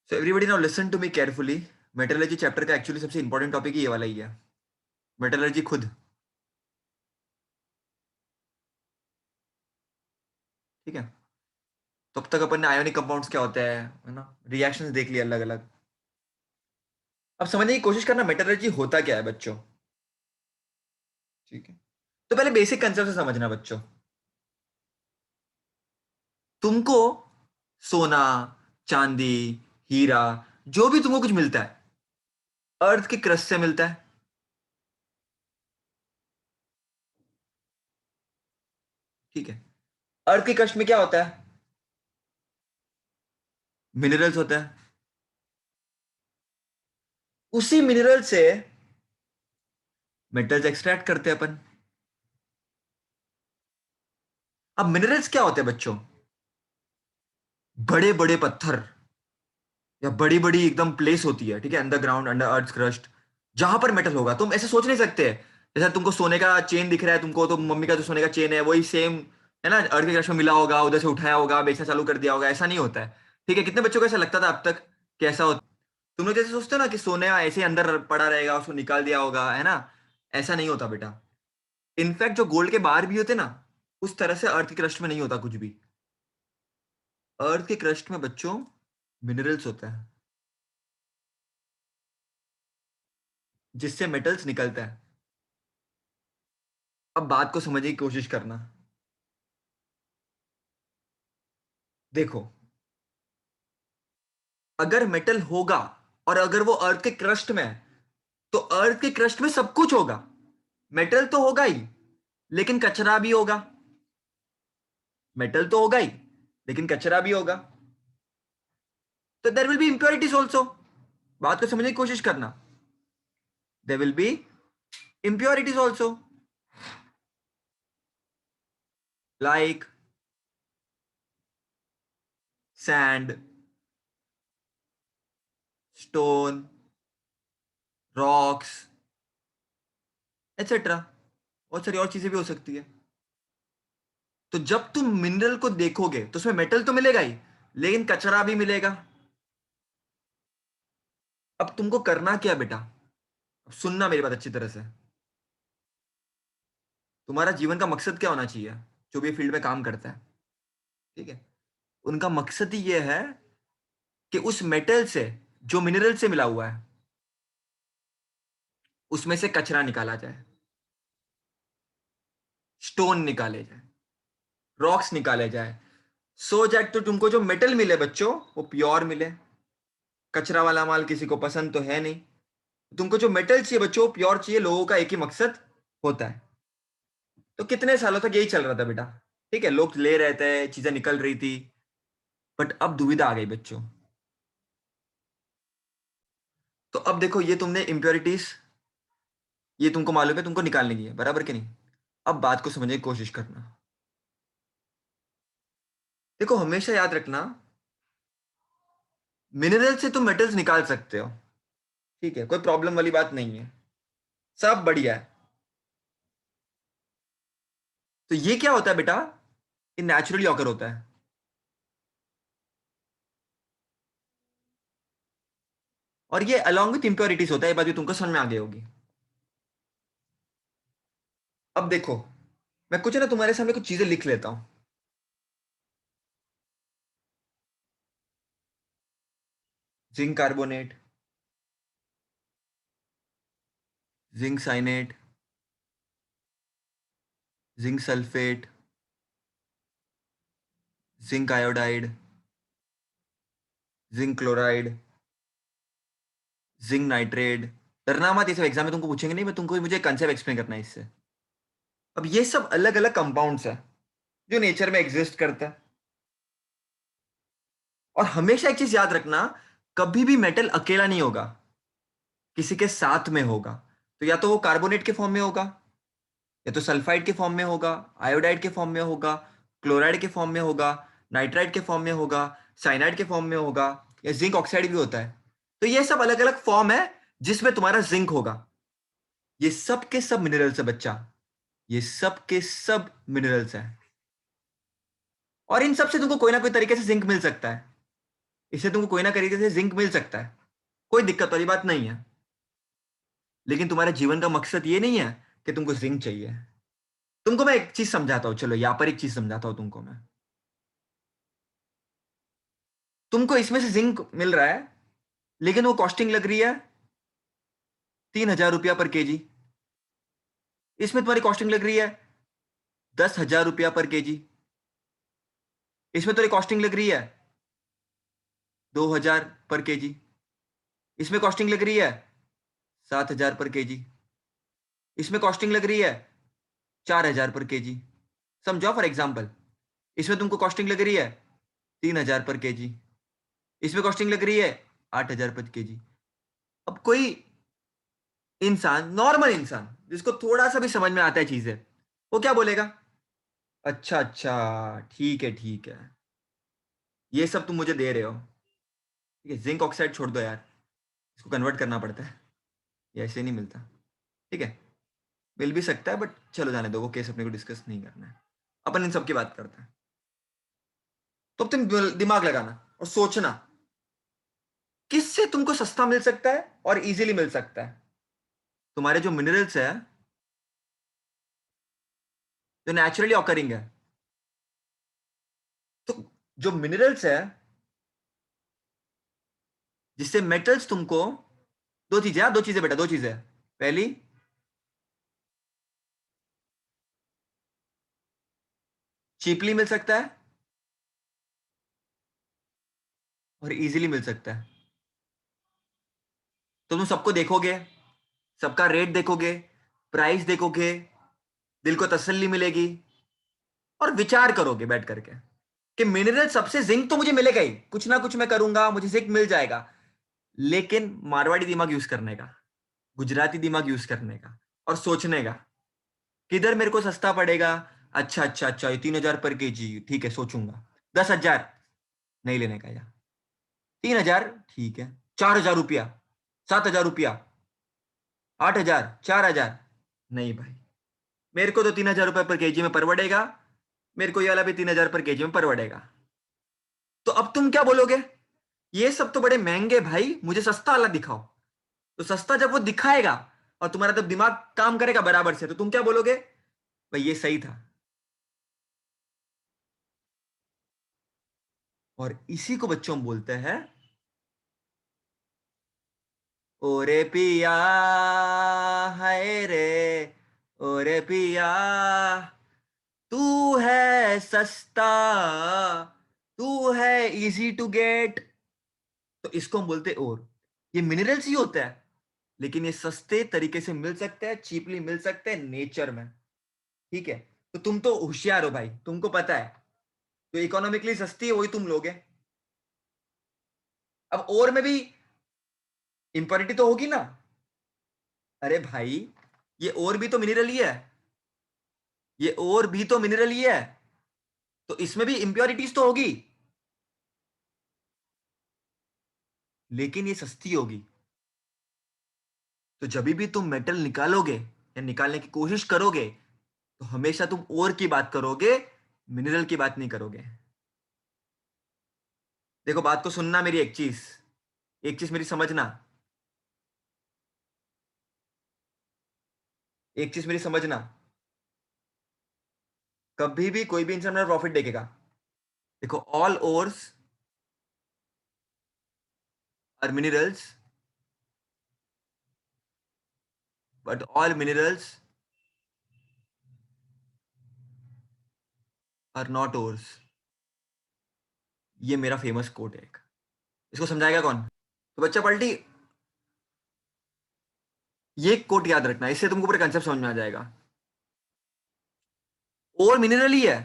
So everybody now listen to me carefully. Metallurgy chapter का actually सबसे important topic ये वाला ही है। मेटलर्जी खुद। ठीक है। तो अब तक अपन ने आयोनिक कंपाउंड्स क्या होता है ना, रिएक्शंस देख लिया अलग अलग। अब समझने की कोशिश करना मेटलर्जी होता क्या है बच्चों। ठीक है। तो पहले बेसिक कंसेप्ट से समझना बच्चों। तुमको सोना, चांदी, हीरा, जो भी तुमको कुछ मिलता है अर्थ के क्रस्ट से मिलता है। ठीक है। अर्थ के क्रस्ट में क्या होता है? मिनरल्स होता है। उसी मिनरल से मेटल्स एक्सट्रैक्ट करते हैं अपन। अब मिनरल्स क्या होते हैं बच्चों? बड़े बड़े पत्थर या बड़ी बड़ी एकदम प्लेस होती है, ठीक है, अंडरग्राउंड, अंडर अर्थ क्रस्ट, जहां पर मेटल होगा। तुम ऐसे सोच नहीं सकते जैसे तुमको सोने का चेन दिख रहा है तुमको, तो मम्मी का जो सोने का चेन है वही सेम है ना, अर्थ के क्रस्ट में मिला होगा, उधर से उठाया होगा, बेचना चालू कर दिया होगा। ऐसा नहीं होता है। ठीक है। कितने बच्चों को ऐसा लगता था अब तक कि ऐसा होता? तुम लोग जैसे सोचते हो ना कि सोने ऐसे ही अंदर पड़ा रहेगा, उसको निकाल दिया होगा, है ना। ऐसा नहीं होता बेटा। इनफैक्ट जो गोल्ड के बाहर भी होते ना, उस तरह से अर्थ के क्रस्ट में नहीं होता कुछ भी। अर्थ के क्रस्ट में बच्चों मिनरल्स होता है, जिससे मेटल्स निकलता है। अब बात को समझने की कोशिश करना। देखो, अगर मेटल होगा और अगर वो अर्थ के क्रस्ट में है, तो अर्थ के क्रस्ट में सब कुछ होगा। मेटल तो होगा ही, लेकिन कचरा भी होगा। मेटल तो होगा ही, लेकिन कचरा भी होगा। तो there will be impurities also. बात को समझने की कोशिश करना। There will be impurities also, like sand, stone, rocks, etc. बहुत सारी और चीजें भी हो सकती है। तो जब तुम मिनरल को देखोगे तो उसमें मेटल तो मिलेगा ही, लेकिन कचरा भी मिलेगा। अब तुमको करना क्या बेटा? अब सुनना मेरी बात अच्छी तरह से। तुम्हारा जीवन का मकसद क्या होना चाहिए? जो भी फील्ड में काम करता है, ठीक है, उनका मकसद ही यह है कि उस मेटल से, जो मिनरल से मिला हुआ है, उसमें से कचरा निकाला जाए, स्टोन निकाले जाए, रॉक्स निकाले जाए, सो दैट तो तुमको जो मेटल मिले बच्चों वो प्योर मिले। कचरा वाला माल किसी को पसंद तो है नहीं। तुमको जो मेटल चाहिए बच्चों प्योर चाहिए, लोगों का एक ही मकसद होता है। तो कितने सालों तक यही चल रहा था बेटा। ठीक है, लोग ले रहे थे, चीजें निकल रही थी। बट अब दुविधा आ गई बच्चों। तो अब देखो, ये तुमने इम्प्योरिटीज, ये तुमको मालूम है तुमको निकालने की है, बराबर कि नहीं? अब बात को समझने की कोशिश करना। देखो, हमेशा याद रखना, मिनरल से तुम मेटल्स निकाल सकते हो। ठीक है, कोई प्रॉब्लम वाली बात नहीं है, सब बढ़िया है। तो ये क्या होता है बेटा? ये नेचुरली ऑकर होता है। और ये अलॉन्ग विथ इंप्योरिटीज होता है, ये बात भी तुमको समझ में आ गई होगी। अब देखो, मैं कुछ ना तुम्हारे सामने कुछ चीजें लिख लेता हूं। Zinc carbonate, zinc cyanate, zinc sulphate, zinc iodide, zinc chloride, zinc nitrate. डरना मत, ये सब एग्जाम में तुमको पूछेंगे नहीं, मैं तुमको मुझे कंसेप्ट एक्सप्लेन करना है इससे। अब ये सब अलग अलग कंपाउंड्स है जो नेचर में एग्जिस्ट करता है। और हमेशा एक चीज याद रखना, कभी भी मेटल अकेला नहीं होगा, किसी के साथ में होगा। तो या तो वो कार्बोनेट के फॉर्म में होगा, या तो सल्फाइड के फॉर्म में होगा, आयोडाइड के फॉर्म में होगा, क्लोराइड के फॉर्म में होगा, नाइट्राइड के फॉर्म में होगा, साइनाइड के फॉर्म में होगा, या जिंक ऑक्साइड भी होता है। तो ये सब अलग अलग फॉर्म है जिसमें तुम्हारा जिंक होगा। ये सब के सब मिनरल्स है बच्चा, ये सब के सब मिनरल्स है। और इन सब से तुमको कोई ना कोई तरीके से जिंक मिल सकता है। इससे तुमको कोई ना तरीके से जिंक मिल सकता है, कोई दिक्कत वाली बात नहीं है। लेकिन तुम्हारे जीवन का मकसद ये नहीं है कि तुमको जिंक चाहिए। तुमको मैं एक चीज समझाता हूँ, चलो यहाँ पर एक चीज समझाता हूँ तुमको मैं। तुमको इसमें से जिंक मिल रहा है, लेकिन वो कॉस्टिंग लग रही है 3,000 रुपया पर केजी। इसमें तुम्हारी कॉस्टिंग लग रही है 10,000 रुपया पर केजी। इसमें तुम्हारी कॉस्टिंग लग रही है 2,000 पर केजी। इसमें कॉस्टिंग लग रही है 7,000 पर केजी। इसमें कॉस्टिंग लग रही है 4,000 पर केजी। समझो फॉर एग्जाम्पल, इसमें तुमको कॉस्टिंग लग रही है 3,000 पर केजी। इसमें कॉस्टिंग लग रही है 8,000 पर केजी। अब कोई इंसान, नॉर्मल इंसान जिसको थोड़ा सा भी समझ में आता है चीजें, वो क्या बोलेगा? अच्छा अच्छा, ठीक है ठीक है, ये सब तुम मुझे दे रहे हो। ठीक है, जिंक ऑक्साइड छोड़ दो यार, इसको कन्वर्ट करना पड़ता है, ये ऐसे नहीं मिलता। ठीक है, मिल भी सकता है बट चलो जाने दो, वो केस अपने को डिस्कस नहीं करना है। अपन इन सब की बात करते हैं। तो अब तुम दिमाग लगाना और सोचना, किससे तुमको सस्ता मिल सकता है और इजीली मिल सकता है। तुम्हारे जो मिनरल्स है, जो नेचुरली ऑकरिंग है, तो जो मिनरल्स है जिससे मेटल्स तुमको, दो चीजें, दो चीजें बेटा, दो चीजें। पहली, चीपली मिल सकता है और इजीली मिल सकता है। तो तुम सबको देखोगे, सबका रेट देखोगे, प्राइस देखोगे, दिल को तसल्ली मिलेगी, और विचार करोगे बैठ करके कि मिनरल सबसे, जिंक तो मुझे मिलेगा ही, कुछ ना कुछ मैं करूंगा मुझे जिंक मिल जाएगा। लेकिन मारवाड़ी दिमाग यूज करने का, गुजराती दिमाग यूज करने का और सोचने का, किधर मेरे को सस्ता पड़ेगा। अच्छा अच्छा अच्छा, ये 3,000 पर केजी, ठीक है सोचूंगा। 10,000 नहीं लेने का यार। 3,000 ठीक है। 4,000 रुपया, 7,000 रुपया, 8,000, 4,000, नहीं भाई, मेरे को तो 3,000 रुपये पर केजी में परवड़ेगा। मेरे को ये वाला भी 3,000 पर केजी में परवड़ेगा। तो अब तुम क्या बोलोगे? ये सब तो बड़े महंगे भाई, मुझे सस्ता वाला दिखाओ। तो सस्ता जब वो दिखाएगा और तुम्हारा जब दिमाग काम करेगा बराबर से, तो तुम क्या बोलोगे? भाई ये सही था। और इसी को बच्चों हम बोलते हैं, ओरे पिया, हाय रे, ओरे पिया, तू है सस्ता, तू है इजी टू गेट। तो इसको हम बोलते हैं और। ये मिनरल्स ही होता है, लेकिन ये सस्ते तरीके से मिल सकते हैं, चीपली मिल सकते हैं नेचर में। ठीक है, तो तुम तो होशियार हो भाई, तुमको पता है जो इकोनॉमिकली सस्ती है वही तुम लोगे। अब और में भी इंप्योरिटी तो होगी ना। अरे भाई, ये और भी तो मिनरल ही है, ये और भी तो मिनरल ही है, तो इसमें भी इंप्योरिटीज तो होगी, लेकिन ये सस्ती होगी। तो जब भी तुम मेटल निकालोगे या निकालने की कोशिश करोगे, तो हमेशा तुम और की बात करोगे, मिनरल की बात नहीं करोगे। देखो बात को सुनना, मेरी एक चीज मेरी समझना, एक चीज मेरी समझना। कभी भी कोई भी इंसान मेरा प्रॉफिट देखेगा। देखो, all ores are minerals, but all minerals are not ores. ये मेरा फेमस कोट है एक। इसको समझाएगा कौन? तो बच्चा पलटी, ये कोट याद रखना, इससे तुमको पूरा कंसेप्ट समझ में आ जाएगा। और मिनरल ही है,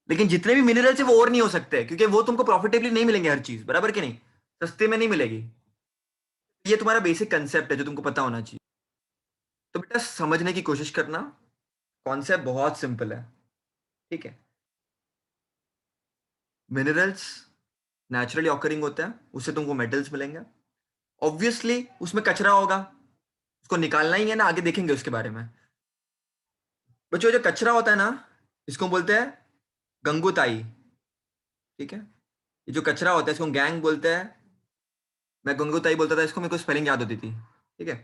लेकिन जितने भी मिनरल्स है वो और नहीं हो सकते, क्योंकि वो तुमको प्रॉफिटेबली नहीं मिलेंगे हर चीज, बराबर कि नहीं? सस्ते में नहीं मिलेगी। ये तुम्हारा बेसिक कंसेप्ट है जो तुमको पता होना चाहिए। तो बेटा समझने की कोशिश करना, कॉन्सेप्ट बहुत सिंपल है। ठीक है, मिनरल्स नेचुरली ऑकरिंग होते हैं, उससे तुमको मेटल्स मिलेंगे। ऑब्वियसली उसमें कचरा होगा, उसको निकालना ही है ना, आगे देखेंगे उसके बारे में। बच्चों जो कचरा होता है ना, इसको बोलते हैं गंगुताई। ठीक है, ये जो कचरा होता है इसको गैंग बोलते हैं। मैं गंगूताई बोलता था इसको, मेरे को स्पेलिंग याद होती थी। ठीक है,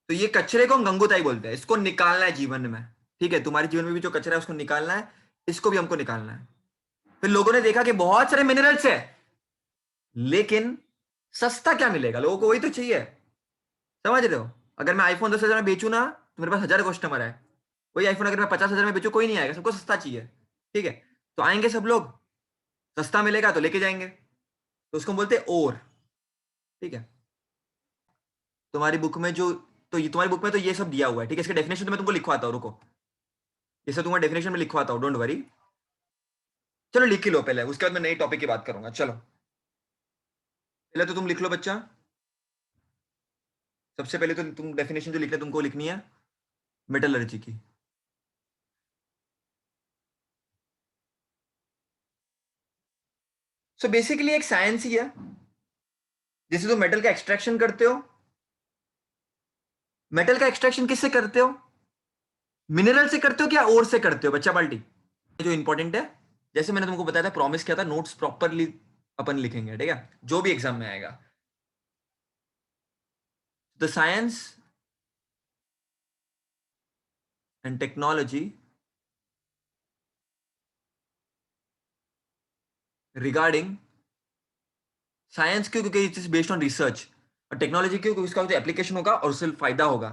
तो ये कचरे को हम गंगूताई बोलते हैं, इसको निकालना है जीवन में। ठीक है, तुम्हारे जीवन में भी जो कचरा है उसको निकालना है, इसको भी हमको निकालना है। फिर लोगों ने देखा कि बहुत सारे मिनरल्स है, लेकिन सस्ता क्या मिलेगा, लोगों को वही तो चाहिए। समझ रहे हो? अगर मैं आईफोन 10,000 में बेचूं ना, तो मेरे पास 1,000 कस्टमर है। वही आईफोन अगर मैं 50,000 में बेचूं, कोई नहीं आएगा, सबको सस्ता चाहिए। ठीक है, तो आएंगे सब लोग, सस्ता मिलेगा तो लेके जाएंगे, तो उसको हम बोलते हैं और। ठीक है, तुम्हारी बुक में जो, तो ये तुम्हारी बुक में तो ये सब दिया हुआ है। ठीक है, इसका डेफिनेशन तो मैं तुमको लिखवाता हूँ, रुको, ये सब तुम्हारा डेफिनेशन में लिखवाता हूँ, डोंट वरी। चलो लिख ही लो पहले, उसके बाद मैं नई टॉपिक की बात करूंगा। चलो पहले तो तुम लिख लो बच्चा। सबसे पहले तो तुम डेफिनेशन जो लिखना है तुमको लिखनी है मेटलर्जी की। सो बेसिकली एक साइंस ही है। जैसे तुम मेटल का एक्सट्रैक्शन करते हो, मेटल का एक्सट्रैक्शन किससे करते हो? मिनरल से करते हो क्या और से करते हो बच्चा बाल्टी? जो इंपॉर्टेंट है, जैसे मैंने तुमको बताया था, प्रॉमिस किया था, नोट्स प्रॉपरली अपन लिखेंगे। ठीक है, जो भी एग्जाम में आएगा। The science and technology regarding, science क्यों? क्योंकि it is based on research. और टेक्नोलॉजी क्यों? क्योंकि उसका जो एप्लीकेशन होगा और उससे फायदा होगा।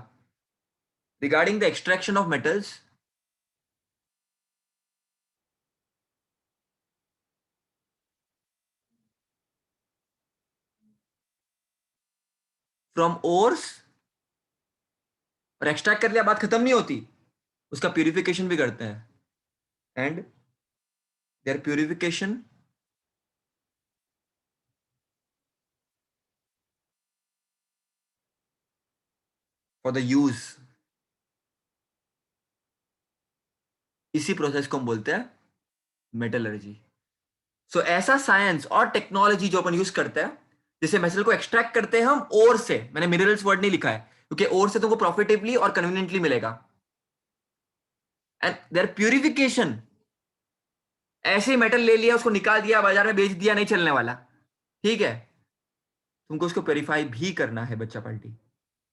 Regarding the extraction of metals from ores, और एक्सट्रैक्ट कर लिया, बात खत्म नहीं होती, उसका प्यूरिफिकेशन भी करते हैं। And their purification for the use, इसी प्रोसेस को हम बोलते हैं मेटलर्जी। सो ऐसा साइंस और टेक्नोलॉजी जो अपन यूज करते हैं, जैसे मेटल को एक्सट्रैक्ट करते हैं हम ओर से, मैंने मिनरल्स वर्ड नहीं लिखा है क्योंकि ओर से तुमको प्रॉफिटेबली और कन्वीनियंटली मिलेगा। एंड देयर प्यूरिफिकेशन, ऐसे ही मेटल ले लिया, उसको निकाल दिया, बाजार में बेच दिया, नहीं चलने वाला। ठीक है, तुमको उसको प्योरीफाई भी करना है बच्चा पार्टी,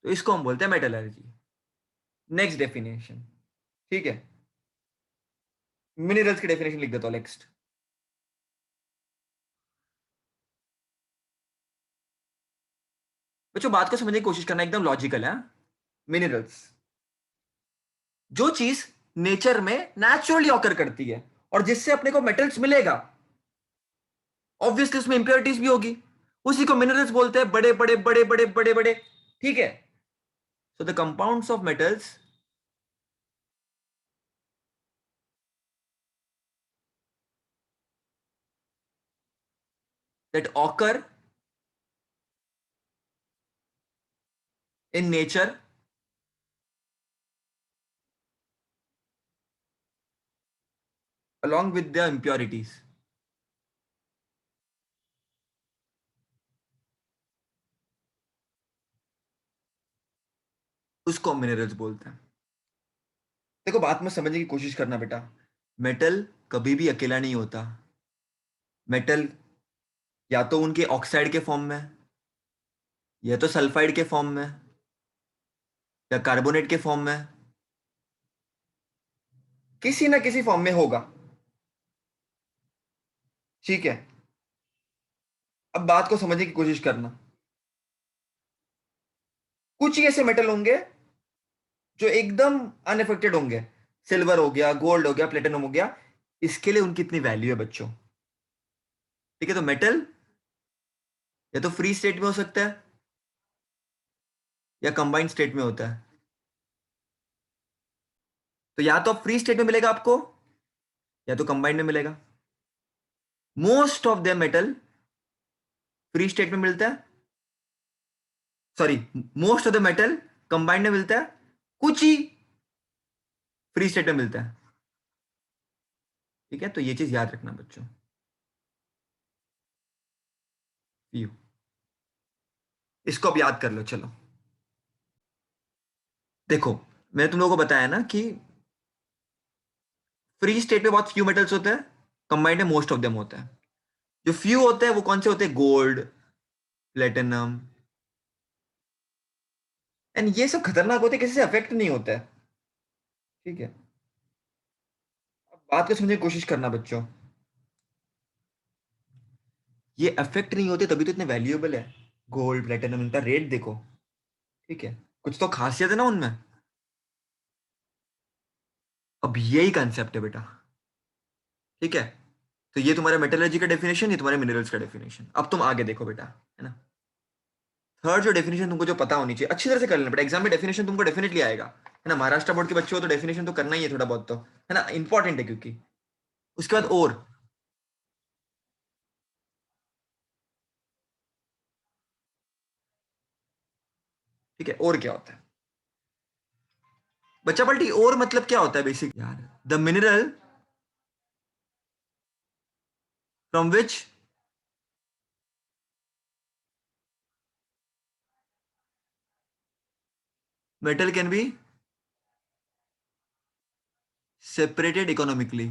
तो इसको हम बोलते हैं मेटलर्जी। Next definition. ठीक है, मिनरल्स की डेफिनेशन लिख देता हूं नेक्स्ट। बच्चों बात को समझने की कोशिश करना, एकदम लॉजिकल है। मिनरल्स, जो चीज नेचर में नेचुरली ऑकर करती है और जिससे अपने को मेटल्स मिलेगा, ऑब्वियसली उसमें इंप्योरिटीज भी होगी, उसी को मिनरल्स बोलते हैं, बड़े बड़े बड़े बड़े बड़े बड़े। ठीक है, so the compounds of metals that occur in nature along with the impurities, उसको हम मिनरल्स बोलते हैं। देखो बात में समझने की कोशिश करना बेटा, मेटल कभी भी अकेला नहीं होता। मेटल या तो उनके ऑक्साइड के फॉर्म में, या तो सल्फाइड के फॉर्म में, या कार्बोनेट के फॉर्म में, किसी ना किसी फॉर्म में होगा। ठीक है, अब बात को समझने की कोशिश करना। कुछ ही ऐसे मेटल होंगे जो एकदम अनअफेक्टेड होंगे, सिल्वर हो गया, गोल्ड हो गया, प्लेटिनम हो गया, इसके लिए उनकी इतनी वैल्यू है बच्चों। ठीक है, तो मेटल या तो फ्री स्टेट में हो सकता है या कंबाइंड स्टेट में होता है। तो या तो फ्री स्टेट में मिलेगा आपको, या तो कंबाइंड में मिलेगा। Most of the metal free state में मिलता है, sorry, most of the metal combined में मिलता है, कुछ ही फ्री स्टेट में मिलता है। ठीक है, तो ये चीज याद रखना बच्चों। यू, इसको अब याद कर लो। चलो देखो, मैंने तुम लोगों को बताया ना कि फ्री स्टेट में बहुत फ्यू मेटल्स होते हैं, कंबाइंड में मोस्ट ऑफ देम होता है। जो फ्यू होते हैं वो कौन से होते हैं? गोल्ड, प्लेटिनम, एंड ये सब खतरनाक होते हैं, किसी से अफेक्ट नहीं होता है। ठीक है, अब बात को समझने की कोशिश करना बच्चों। ये अफेक्ट नहीं होते तभी तो इतने वैल्यूएबल है। गोल्ड, प्लेटिनम, इनका रेट देखो। ठीक है, कुछ तो खासियत है ना उनमें। अब यही कंसेप्ट है बेटा। ठीक है, तो ये तुम्हारे मेटलर्जी का डेफिनेशन, ये तुम्हारे मिनरल्स का डेफिनेशन। अब तुम आगे देखो बेटा, है ना। थर्ड जो डेफिनेशन तुमको जो पता होनी चाहिए, अच्छी तरह से कर लेना बेटा, एग्जाम में डेफिनेशन तुमको डेफिनेटली आएगा, है ना। महाराष्ट्र बोर्ड के बच्चे हो तो डेफिनेशन तो करना ही है थोड़ा बहुत तो, है ना, इंपॉर्टेंट है क्योंकि। उसके बाद और, ठीक है, और क्या होता है बच्चा पलटी? और मतलब क्या होता है बेसिक यार? The mineral from which metal can be separated economically.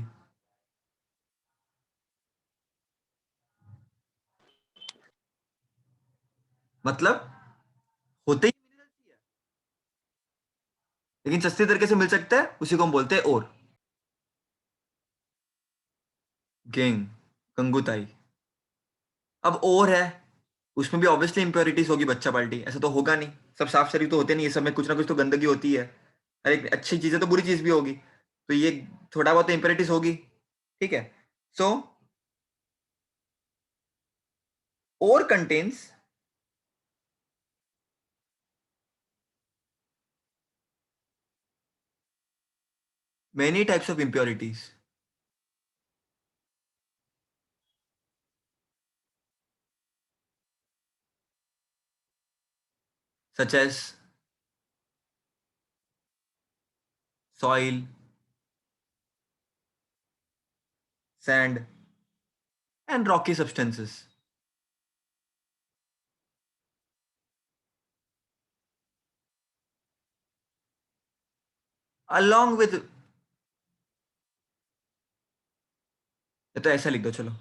मतलब होते ही minerals ही है, लेकिन सस्ते तरीके से मिल सकता है, उसी को हम बोलते हैं और। गेंग, कंगुताई। अब और है, उसमें भी ऑब्वियसली इंप्योरिटीज होगी बच्चा पार्टी, ऐसा तो होगा नहीं। सब साफ शरीर तो होते नहीं, ये सब में कुछ ना कुछ तो गंदगी होती है। और एक अच्छी चीज है तो बुरी चीज भी होगी, तो ये थोड़ा बहुत इंप्योरिटीज होगी। ठीक है, सो और contains many types of impurities such as soil, sand and rocky substances along with, या तो ऐसा लिख दो चलो,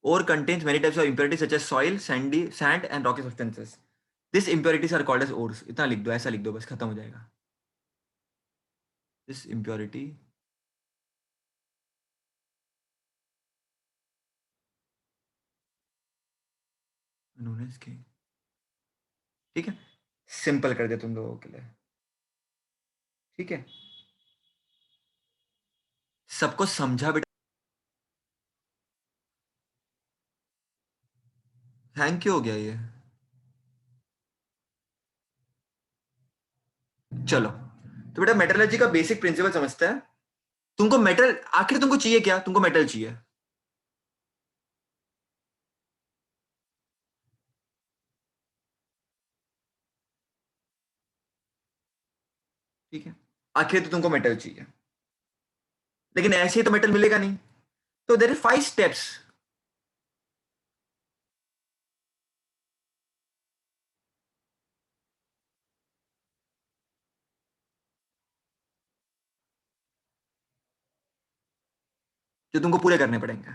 or contains many types of impurities such as soil, sand and rocky substances. These impurities are called as ores. इतना लिख दो, ऐसा लिख दो, बस खत्म हो जाएगा। This impurity known as king। ठीक है, सिंपल कर दिया तुम लोगों के लिए। ठीक है, सबको समझा बेटा? थैंक यू हो गया ये। चलो, तो बेटा मेटलर्जी का बेसिक प्रिंसिपल समझते हैं। तुमको मेटल, आखिर तुमको चाहिए क्या? तुमको मेटल चाहिए। ठीक है, आखिर तो तुमको मेटल चाहिए, लेकिन ऐसे ही तो मेटल मिलेगा नहीं। तो देयर आर 5 स्टेप्स जो तुमको पूरे करने पड़ेंगे।